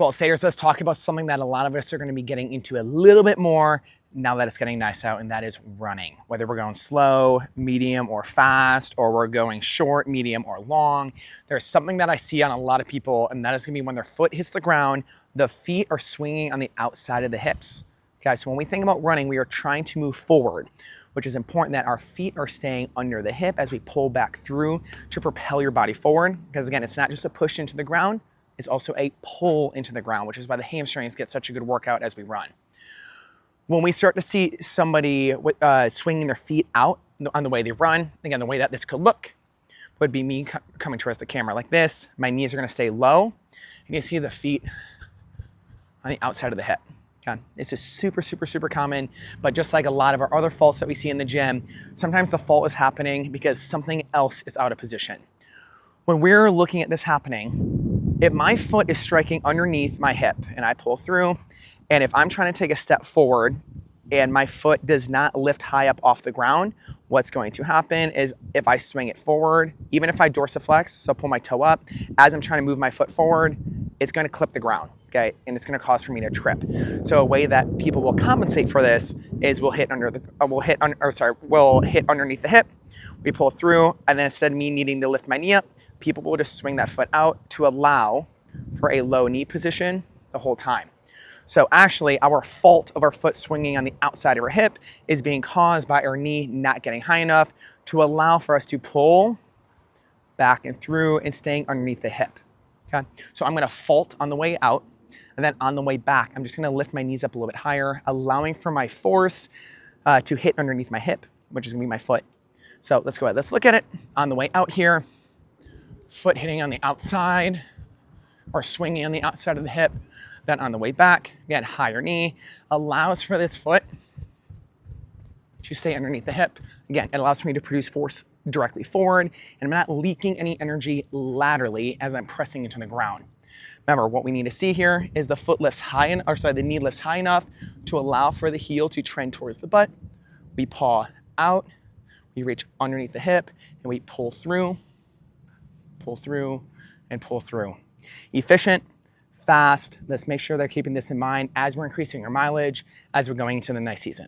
Fall Staters, let's talk about something that a lot of us are going to be getting into a little bit more now that it's getting nice out, and that is running. Whether we're going slow, medium, or fast, or we're going short, medium, or long, there's something that I see on a lot of people, and that is going to be when their foot hits the ground, the feet are swinging on the outside of the hips. Okay, so when we think about running, we are trying to move forward, which is important that our feet are staying under the hip as we pull back through to propel your body forward. Because again, it's not just a push into the ground, it's also a pull into the ground, which is why the hamstrings get such a good workout as we run. When we start to see somebody swinging their feet out on the way they run, again, the way that this could look would be me coming towards the camera like this. My knees are gonna stay low, and you see the feet on the outside of the hip. Okay. This is super, super, super common, but just like a lot of our other faults that we see in the gym, sometimes the fault is happening because something else is out of position. When we're looking at this happening, if my foot is striking underneath my hip and I pull through, and if I'm trying to take a step forward and my foot does not lift high up off the ground, what's going to happen is if I swing it forward, even if I dorsiflex, so pull my toe up, as I'm trying to move my foot forward, it's going to clip the ground, okay? And it's going to cause for me to trip. So a way that people will compensate for this is we'll hit underneath the hip, we pull through, and then instead of me needing to lift my knee up, people will just swing that foot out to allow for a low knee position the whole time. So actually, our fault of our foot swinging on the outside of our hip is being caused by our knee not getting high enough to allow for us to pull back and through and staying underneath the hip. Okay, so I'm gonna fault on the way out, and then on the way back, I'm just gonna lift my knees up a little bit higher, allowing for my force to hit underneath my hip, which is gonna be my foot. So let's go ahead, let's look at it. On the way out here, foot hitting on the outside or swinging on the outside of the hip. Then on the way back, again, higher knee allows for this foot to stay underneath the hip. Again, it allows for me to produce force directly forward, and I'm not leaking any energy laterally as I'm pressing into the ground. Remember, what we need to see here is the foot lifts the knee lifts high enough to allow for the heel to trend towards the butt. We paw out, we reach underneath the hip, and we pull through, and pull through. Efficient, fast. Let's make sure they're keeping this in mind as we're increasing our mileage, as we're going into the next season.